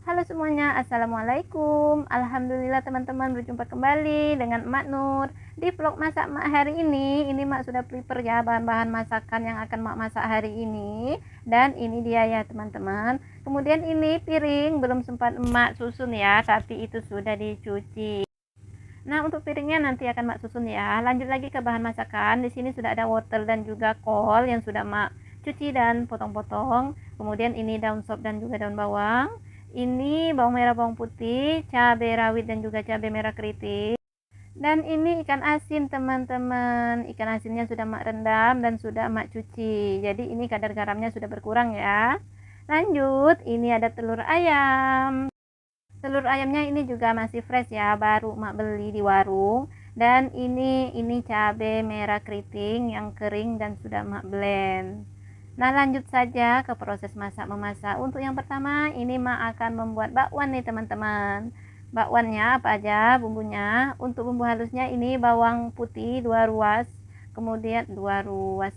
Halo semuanya, assalamualaikum. Alhamdulillah teman-teman, berjumpa kembali dengan Emak Nur di vlog masak Emak hari ini. Ini Emak sudah prepare ya bahan-bahan masakan yang akan Emak masak hari ini. Dan ini dia ya teman-teman. Kemudian ini piring belum sempat Emak susun ya, tapi itu sudah dicuci. Nah, untuk piringnya nanti akan Emak susun ya. Lanjut lagi ke bahan masakan. Di sini sudah ada wortel dan juga kol yang sudah Emak cuci dan potong-potong. Kemudian ini daun sop dan juga daun bawang. Ini bawang merah, bawang putih, cabai rawit dan juga cabai merah keriting. Dan ini ikan asin teman-teman. Ikan asinnya sudah Mak rendam dan sudah Mak cuci. Jadi ini kadar garamnya sudah berkurang ya. Lanjut, ini ada telur ayam. Telur ayamnya ini juga masih fresh ya, baru Mak beli di warung. Dan ini cabai merah keriting yang kering dan sudah Mak blend. Nah, lanjut saja ke proses masak-memasak. Untuk yang pertama, ini Mak akan membuat bakwan nih teman-teman. Bakwannya apa aja bumbunya? Untuk bumbu halusnya ini bawang putih 2 ruas, kemudian 2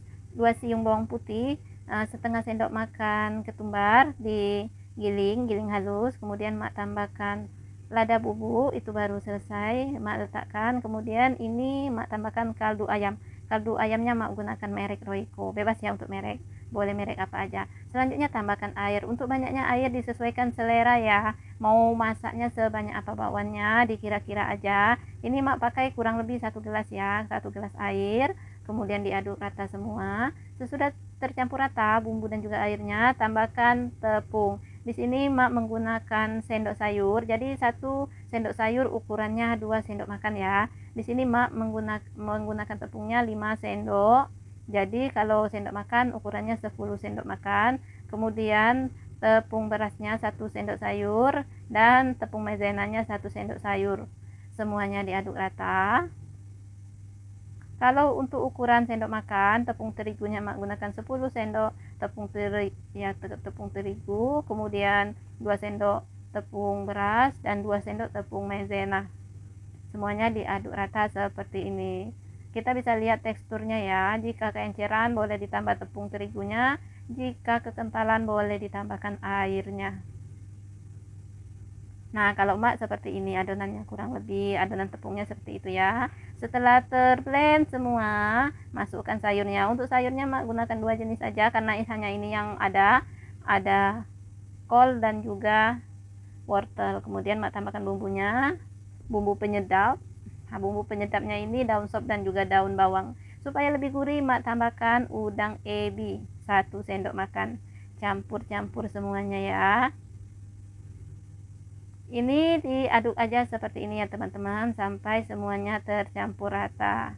siung bawang putih, setengah sendok makan ketumbar digiling halus, kemudian Mak tambahkan lada bubuk, itu baru selesai Mak letakkan. Kemudian ini Mak tambahkan kaldu ayam. Kaldu ayamnya Mak gunakan merek Royco, bebas ya untuk merek, boleh merek apa aja. Selanjutnya tambahkan air. Untuk banyaknya air disesuaikan selera ya, mau masaknya sebanyak apa bakwannya dikira-kira aja. Ini Mak pakai kurang lebih 1 gelas ya, 1 gelas air. Kemudian diaduk rata semua. Sesudah tercampur rata bumbu dan juga airnya, tambahkan tepung. Di sini Mak menggunakan sendok sayur, jadi 1 sendok sayur ukurannya 2 sendok makan ya. Di sini Mak menggunakan tepungnya 5 sendok. Jadi kalau sendok makan ukurannya 10 sendok makan. Kemudian tepung berasnya 1 sendok sayur dan tepung maizenanya 1 sendok sayur. Semuanya diaduk rata. Kalau untuk ukuran sendok makan, tepung terigunya Mak gunakan 10 sendok tepung terigu, kemudian 2 sendok tepung beras dan 2 sendok tepung maizena. Semuanya diaduk rata seperti ini. Kita bisa lihat teksturnya ya. Jika keenceran boleh ditambah tepung terigunya, jika kekentalan boleh ditambahkan airnya. Nah, kalau Mak seperti ini adonannya, kurang lebih adonan tepungnya seperti itu ya. Setelah terblend semua, masukkan sayurnya. Untuk sayurnya Mak gunakan 2 jenis aja karena hanya ini yang ada kol dan juga wortel. Kemudian Mak tambahkan bumbunya, bumbu penyedap. Nah, bumbu penyedapnya ini daun sop dan juga daun bawang. Supaya lebih gurih, Mak tambahkan udang ebi 1 sendok makan. Campur-campur semuanya ya. Ini diaduk aja seperti ini ya teman-teman, sampai semuanya tercampur rata.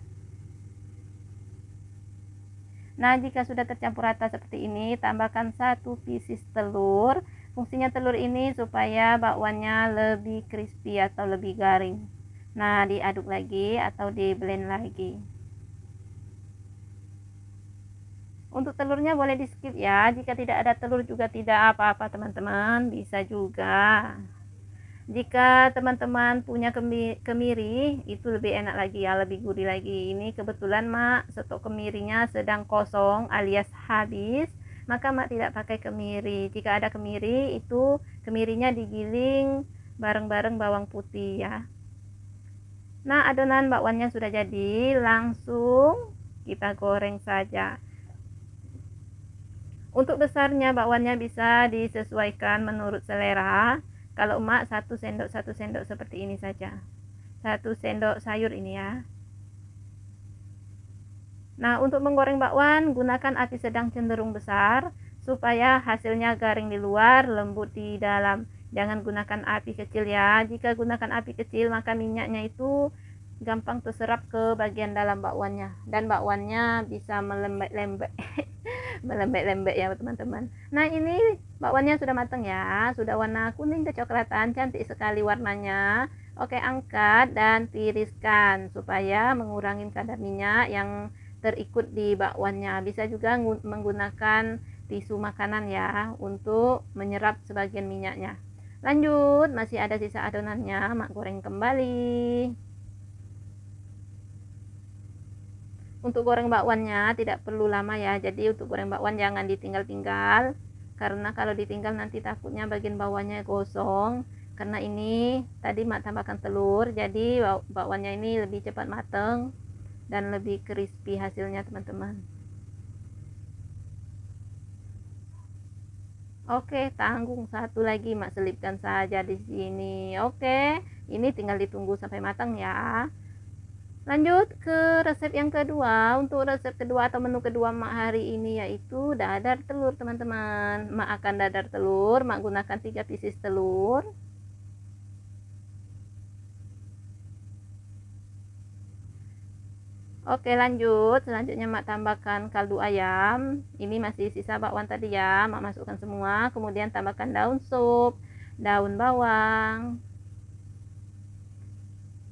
Nah, jika sudah tercampur rata seperti ini, tambahkan 1 pieces telur. Fungsinya telur ini supaya bakwannya lebih crispy atau lebih garing. Nah, diaduk lagi atau di blend lagi. Untuk telurnya boleh di skip ya. Jika tidak ada telur juga tidak apa-apa teman-teman, bisa juga. Jika teman-teman punya kemiri, itu lebih enak lagi ya, lebih gurih lagi. Ini kebetulan Mak stok kemirinya sedang kosong alias habis, maka Mak tidak pakai kemiri. Jika ada kemiri, itu kemirinya digiling bareng-bareng bawang putih ya. Nah, adonan bakwannya sudah jadi, langsung kita goreng saja. Untuk besarnya bakwannya bisa disesuaikan menurut selera. Kalau Emak 1 sendok seperti ini saja. 1 sendok sayur ini ya. Nah, untuk menggoreng bakwan gunakan api sedang cenderung besar supaya hasilnya garing di luar, lembut di dalam. Jangan gunakan api kecil ya. Jika gunakan api kecil maka minyaknya itu gampang terserap ke bagian dalam bakwannya dan bakwannya bisa melembek-lembek. Melembek-lembek ya teman-teman. Nah, ini bakwannya sudah matang ya, sudah warna kuning kecoklatan, cantik sekali warnanya. Oke, angkat dan tiriskan supaya mengurangi kadar minyak yang terikut di bakwannya. Bisa juga menggunakan tisu makanan ya untuk menyerap sebagian minyaknya. Lanjut, masih ada sisa adonannya, Mak goreng kembali. Untuk goreng bakwannya tidak perlu lama ya, jadi untuk goreng bakwan jangan ditinggal-tinggal. karena kalau ditinggal nanti takutnya bagian bawahnya gosong. Karena ini tadi mak tambahkan telur, jadi bakwannya ini lebih cepat mateng dan lebih crispy hasilnya teman-teman. Oke, tanggung satu lagi mak selipkan saja di sini. Oke, ini tinggal ditunggu sampai matang ya. Lanjut ke resep yang kedua. Untuk resep kedua atau menu kedua mak hari ini yaitu dadar telur teman-teman. Mak akan dadar telur, mak gunakan 3 pieces telur. Oke, lanjut. Selanjutnya mak tambahkan kaldu ayam. Ini masih sisa bakwan tadi ya, mak masukkan semua. Kemudian tambahkan daun sup, daun bawang,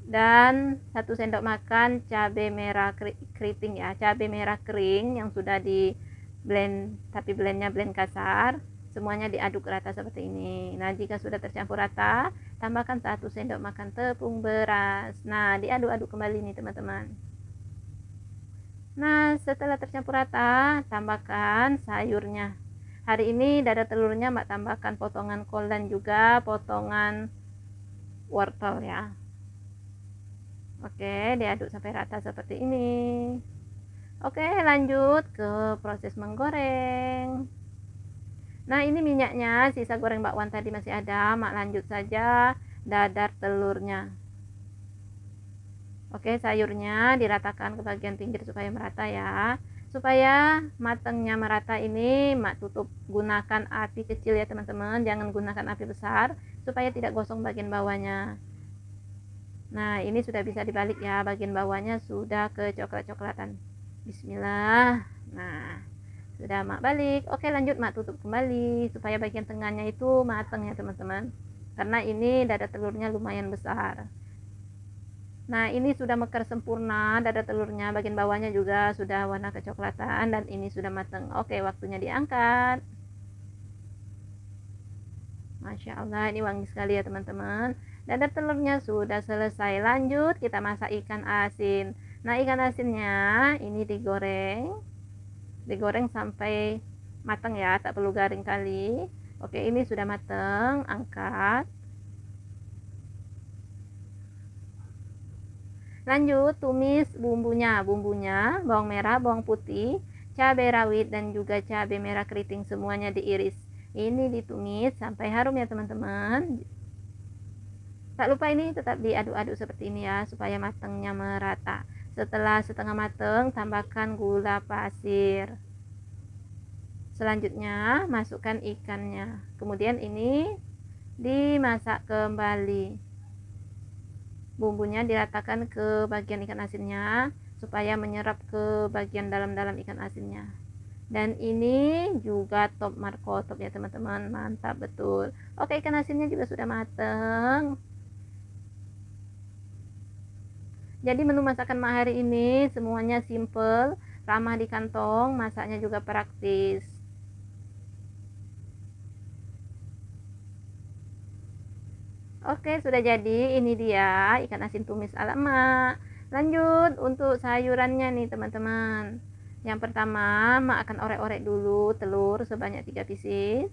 dan 1 sendok makan cabai merah keriting ya, cabai merah kering yang sudah di blend, tapi blendnya blend kasar. Semuanya diaduk rata seperti ini. Nah, jika sudah tercampur rata, tambahkan 1 sendok makan tepung beras. Nah, diaduk-aduk kembali nih teman-teman. Nah, setelah tercampur rata, tambahkan sayurnya. Hari ini dadar telurnya mak tambahkan potongan kol dan juga potongan wortel ya. Oke, diaduk sampai rata seperti ini. Oke, lanjut ke proses menggoreng. Nah, ini minyaknya, sisa goreng bakwan tadi masih ada, mak lanjut saja dadar telurnya. Oke, sayurnya diratakan ke bagian pinggir supaya merata ya. Supaya matangnya merata ini, mak tutup, gunakan api kecil ya teman-teman, jangan gunakan api besar supaya tidak gosong bagian bawahnya. Nah, ini sudah bisa dibalik ya, bagian bawahnya sudah kecoklat-coklatan. Bismillah. Nah, sudah mak balik. Oke, lanjut mak tutup kembali supaya bagian tengahnya itu matang ya teman-teman, karena ini dadar telurnya lumayan besar. Nah, ini sudah mekar sempurna dadar telurnya, bagian bawahnya juga sudah warna kecoklatan dan ini sudah matang. Oke, waktunya diangkat. Masya Allah, ini wangi sekali ya teman-teman. Dadar telurnya sudah selesai. Lanjut kita masak ikan asin. Nah, ikan asinnya ini digoreng sampai matang ya, tak perlu garing kali. Oke, ini sudah matang, angkat. Lanjut tumis bumbunya bawang merah, bawang putih, cabai rawit dan juga cabai merah keriting, semuanya diiris. Ini ditumis sampai harum ya teman-teman. Tak lupa ini tetap diaduk-aduk seperti ini ya, supaya matangnya merata. Setelah setengah matang, tambahkan gula pasir. Selanjutnya masukkan ikannya. Kemudian ini dimasak kembali. Bumbunya diratakan ke bagian ikan asinnya supaya menyerap ke bagian dalam-dalam ikan asinnya. Dan ini juga top markotop ya teman-teman, mantap betul. Oke, ikan asinnya juga sudah matang. Jadi menu masakan mak hari ini semuanya simple, ramah di kantong, masaknya juga praktis. Oke, sudah jadi. Ini dia ikan asin tumis ala mak. Lanjut untuk sayurannya nih teman-teman. Yang pertama, mak akan orek-orek dulu telur sebanyak 3 pieces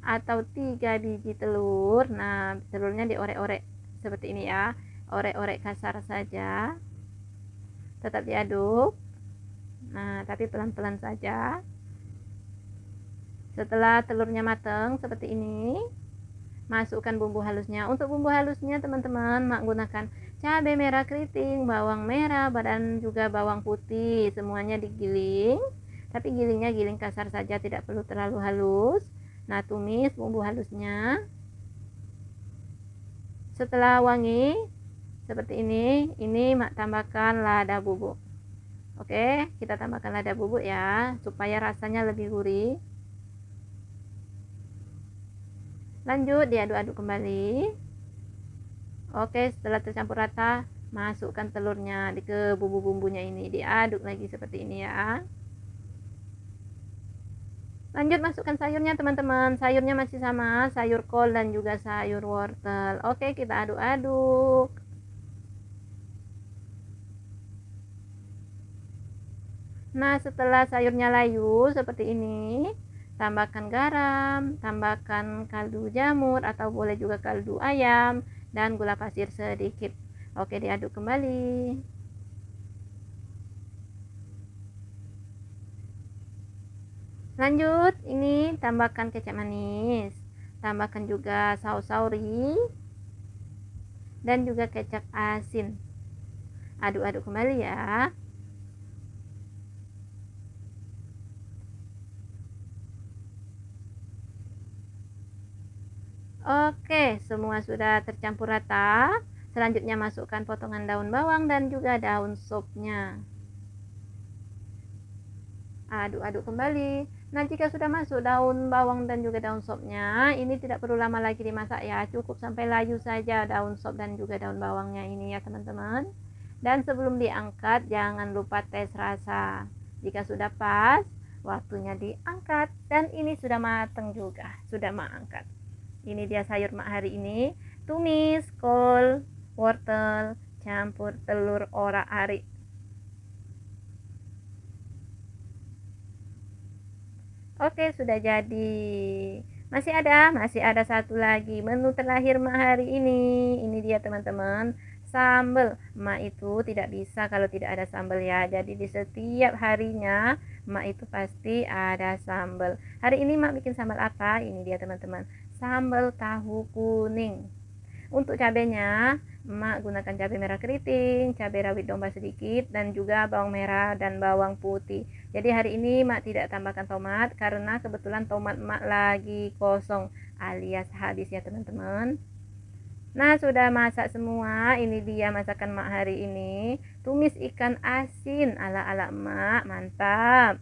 atau 3 biji telur. Nah, telurnya diorek-orek seperti ini ya. Orek-orek kasar saja, tetap diaduk. Nah, tapi pelan-pelan saja. Setelah telurnya matang seperti ini, masukkan bumbu halusnya. Untuk bumbu halusnya teman-teman, mak gunakan cabai merah keriting, bawang merah, dan juga bawang putih. Semuanya digiling, tapi gilingnya giling kasar saja, tidak perlu terlalu halus. Nah, tumis bumbu halusnya. Setelah wangi seperti ini mak tambahkan lada bubuk. Oke, kita tambahkan lada bubuk ya, supaya rasanya lebih gurih. Lanjut diaduk-aduk kembali. Oke, setelah tercampur rata, masukkan telurnya ke bumbu-bumbunya ini, diaduk lagi seperti ini ya. Lanjut masukkan sayurnya teman-teman. Sayurnya masih sama, sayur kol dan juga sayur wortel. Oke, kita aduk-aduk. Nah, setelah sayurnya layu seperti ini, tambahkan garam, tambahkan kaldu jamur atau boleh juga kaldu ayam dan gula pasir sedikit. Oke, diaduk kembali. Lanjut, ini tambahkan kecap manis, tambahkan juga saus sauri dan juga kecap asin. Aduk-aduk kembali ya. Oke, semua sudah tercampur rata. Selanjutnya masukkan potongan daun bawang dan juga daun sopnya. Aduk-aduk kembali. Nah, jika sudah masuk daun bawang dan juga daun sopnya, ini tidak perlu lama lagi dimasak ya. Cukup sampai layu saja daun sop dan juga daun bawangnya ini ya teman-teman. Dan sebelum diangkat, jangan lupa tes rasa. Jika sudah pas, waktunya diangkat. Dan ini sudah matang juga, sudah mak angkat. Ini dia sayur mak hari ini, tumis, kol, wortel, campur telur orak-arik. Oke, sudah jadi. Masih ada satu lagi menu terakhir mak hari ini. Ini dia teman-teman, sambal. Mak itu tidak bisa kalau tidak ada sambal ya. Jadi di setiap harinya mak itu pasti ada sambal. Hari ini mak bikin sambal apa? Ini dia teman-teman, sambal tahu kuning. Untuk cabenya, emak gunakan cabai merah keriting, cabai rawit domba sedikit, dan juga bawang merah dan bawang putih. Jadi hari ini emak tidak tambahkan tomat karena kebetulan tomat emak lagi kosong alias habis ya teman-teman. Nah, sudah masak semua. Ini dia masakan emak hari ini. Tumis ikan asin ala-ala emak, mantap.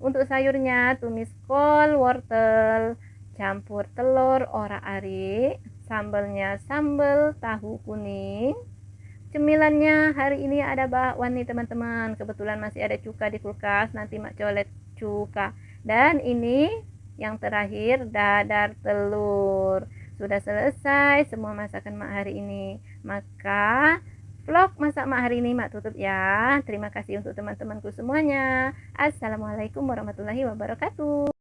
Untuk sayurnya, tumis kol, wortel, campur telur orak-arik, sambalnya sambal tahu kuning. Cemilannya hari ini ada bakwan nih teman-teman. Kebetulan masih ada cuka di kulkas, nanti mak colet cuka. Dan ini yang terakhir, dadar telur. Sudah selesai semua masakan mak hari ini. Maka vlog masak mak hari ini mak tutup ya. Terima kasih untuk teman-temanku semuanya. Assalamualaikum warahmatullahi wabarakatuh.